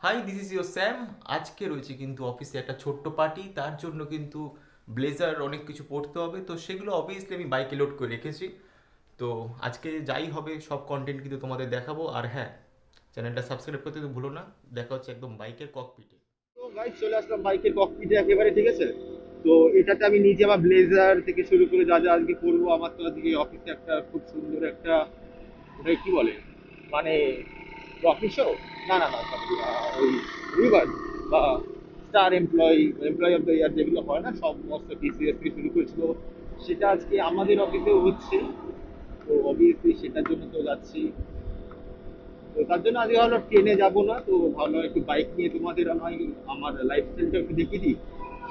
High, this is your Sam. আজকে রয়েছে কিন্তু অফিসে একটা ছোট্ট পার্টি, তার জন্য কিন্তু ব্লেজার অনেক কিছু পড়তে হবে, তো সেগুলো অবভিয়াসলি আমি বাইকে লোড করে রেখেছি। তো আজকে যাই হবে সব কন্টেন্ট কিন্তু তোমাদের দেখাবো। আর হ্যাঁ, চ্যানেলটা সাবস্ক্রাইব করতে তো ভুলো না। দেখা হচ্ছে একদম বাইকের ককপিটে। তো গাইস চলে আসলাম বাইকের ককপিটে একেবারে, ঠিক আছে। তো এটাতে আমি নিজে আমার ব্লেজার থেকে শুরু করে যা যা আজকে করবো, আমার তো আজকে অফিসে একটা খুব সুন্দর একটা, ওটা কি বলে, মানে ট্রফি শো, না না না sorry, ওই রিওয়ার্ড বা star employee of the year যেগুলো হয় না, সব সমস্ত টিসিএস থেকে শুরু করেছিল, সেটা আজকে আমাদের অফিসেও হচ্ছে। তো অবভিয়াসলি সেটার জন্য তো যাচ্ছি। তো তার জন্য আজকে ভাবলাম ট্রেনে যাবো না, তো ভাবলাম একটু বাইক নিয়ে তোমাদের নয় আমার লাইফস্টাইলটা একটু দেখিয়ে দিই,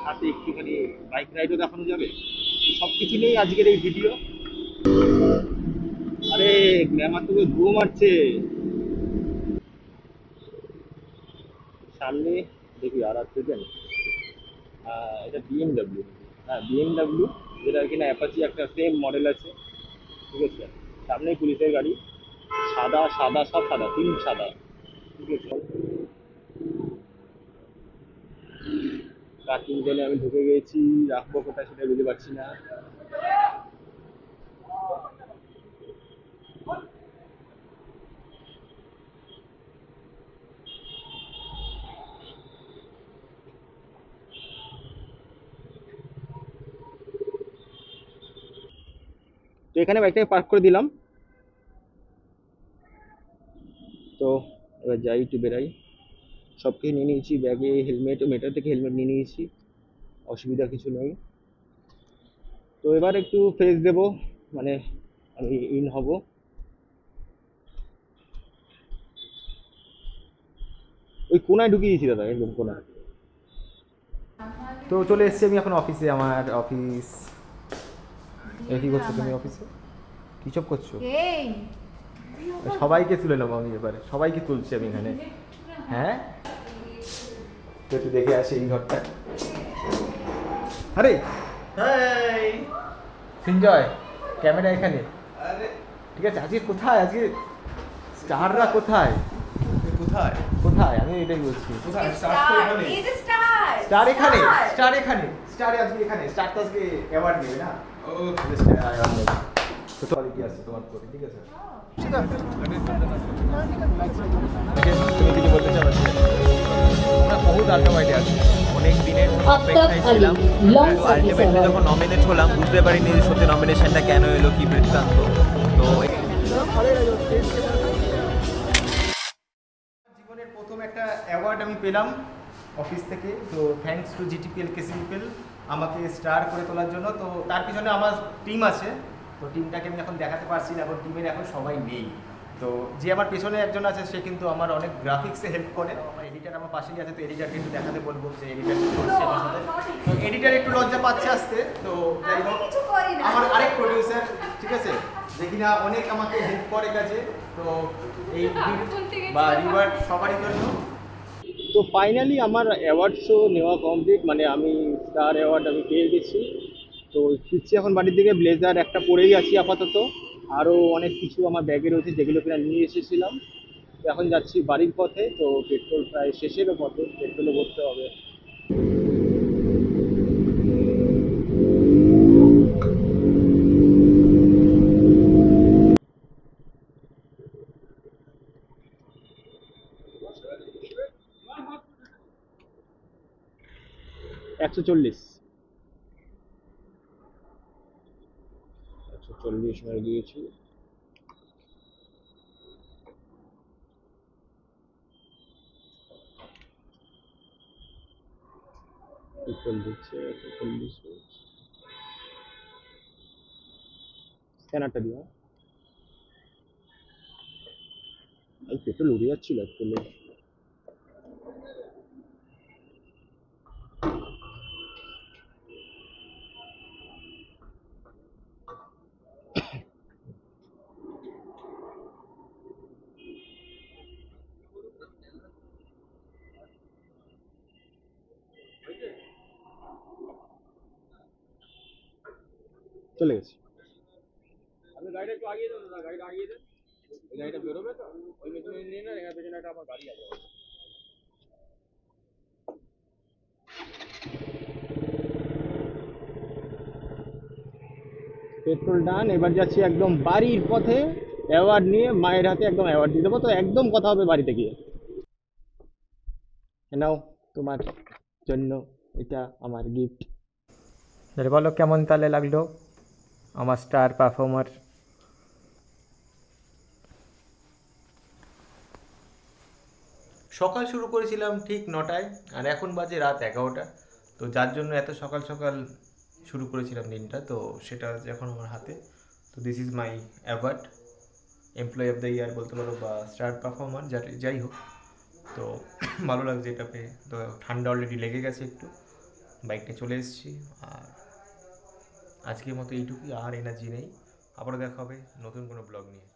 সাথে একটুখানি বাইক রাইডও দেখানো যাবে। সব কিছু নিয়েই আজকের এই ভিডিও। আরে গ্ল্যামার তো ধুয়ো মারছে সামনে, দেখি আর আর সেকেন্ড। এটা বিএমডাব্লিউ, হ্যাঁ বিএমডাব্লিউ, যেটা কিনা অ্যাপাচি একটা সেম মডেল আছে, ঠিক আছে। সামনেই পুলিশের গাড়ি, সাদা সাদা সব সাদা, তিন সাদা, ঠিক আছে। পার্কিং জোনে আমি ঢুকে গেছি, রাখবো কোথায় সেটা বুঝতে পারছি না। তো এখানে বাইকটাকে পার্ক করে দিলাম। তো এবার যাই, একটু বেরাই। সব কিছু নিয়ে নিয়েছি ব্যাগে, হেলমেট, মেটার থেকে হেলমেট নিয়ে নিয়েছি, অসুবিধা কিছু নেই। তো এবার একটু ফেস দেবো, মানে আমি ইন হব। ওই কোনায় ঢুকিয়ে দিয়েছি দাদা, একদম কোনায়। তো চলে এসেছি আমি এখন অফিসে, আমার অফিস। এ কি করছো তুমি অফিসে? কি সব করছো? এই সবাইকে তুলে নেবো আমি এবারে, সবাইকে তুলছি আমি এখানে। হ্যাঁ, তো একটু দেখে আসি এই ঘরটা। আরে হাই। সঞ্জয়, ক্যামেরা এখানে, ঠিক আছে। আজকে কোথায়, আজকে স্টাররা কোথায়? কোথায়? কোথায় আমি এটাই বলছি। কোথায়? স্টার ইজ স্টার স্টার এখানে, স্টার এখানে, স্টার আজকে এখানে, স্টার তো আজকে অ্যাওয়ার্ড নেবে না। ও, তো কোয়ালিটি আছে তোমার প্রতি, ঠিক আছে। তুমি কিছু বলতে চাও? আমরা বহুত আশাবাদী আছি, অনেক দিনের অপেক্ষায় ছিলাম। আলটিমেটলি যখন নমিনেট হলাম বুঝতে পারিনি যে সত্যি নমিনেশনটা কেন এলো, কি বৃত্তান্ত। তো জীবনের প্রথম একটা অ্যাওয়ার্ড আমি পেলাম অফিস থেকে। তো থ্যাঙ্কস টু জিটিপিএল কেসিপিএল আমাকে স্টার করে তোলার জন্য। তো তার পিছনে আমার টিম আছে, তো টিমটাকে আমি এখন দেখাতে পারছি না, এখন টিমের এখন সবাই নেই। তো যে আমার পেছনে একজন আছে, সে কিন্তু আমার অনেক গ্রাফিক্সে হেল্প করে। আমার এডিটার আমার পাশেই আছে, তো এডিটারকে একটু দেখাতে বলবো যে এডিটার করছে আমার সাথে। তো এডিটার একটু লজ্জা পাচ্ছে আসতে, তো যাই হোক, কিছু করি না। আমার আরেক প্রডিউসার, ঠিক আছে, যে কিনা অনেক আমাকে হেল্প করে গেছে। তো এই বা রিওয়ার্ড সবারই জন্য। তো ফাইনালি আমার অ্যাওয়ার্ড শো নেওয়া কমপ্লিট, মানে আমি স্টার অ্যাওয়ার্ড আমি পেয়ে গেছি। তো ফিরছি এখন বাড়ির দিকে, ব্লেজার একটা পরেই আছি আপাতত, আরও অনেক কিছু আমার ব্যাগে রয়েছে যেগুলো কিনা নিয়ে এসেছিলাম। তো এখন যাচ্ছি বাড়ির পথে, তো পেট্রোল প্রায় শেষেরও পথে, পেট্রোলও ভরতে হবে। 140, 140 মেরে দিয়েছি। পেট্রোল দিচ্ছে 140। স্ক্যানারটা দিও, এই পেট্রোল উড়ে যাচ্ছিল পেট্রোলে। চলে গেছি। আপনি গাড়িটা একটু আগিয়ে দেন দাদা, গাড়িটা আগিয়ে দেন। এই গাড়িটা বেরোবে তো, ওই মেশিনে নিয়ে না, এখানে পেছনে একটা আমার গাড়ি আছে। পেট্রোল ডান, এবার যাচ্ছি একদম বাড়ির পথে অ্যাওয়ার্ড নিয়ে, মায়ের হাতে একদম অ্যাওয়ার্ড দিয়ে দেবো। তো একদম কথা হবে বাড়িতে গিয়ে। নাও তোমার জন্য এটা আমার গিফট। বলো কেমন তাহলে লাগলো আমার স্টার পারফর্মার? সকাল শুরু করেছিলাম ঠিক 9টায়, আর এখন বাজে রাত 11টা। তো যার জন্য এত সকাল সকাল শুরু করেছিলাম দিনটা, তো সেটা এখন আমার হাতে। তো this is my award, employee of the year বলতে পারো, বা স্টার পারফর্মার, যাই হোক। তো ভালো লাগছে এটা পেয়ে। তো ঠান্ডা অলরেডি লেগে গেছে একটু, বাইকটা চলে এসেছি। আর আজকের মতো এইটুকুই, আর এনার্জি নেই। আবারও দেখা হবে নতুন কোনো ব্লগ নিয়ে।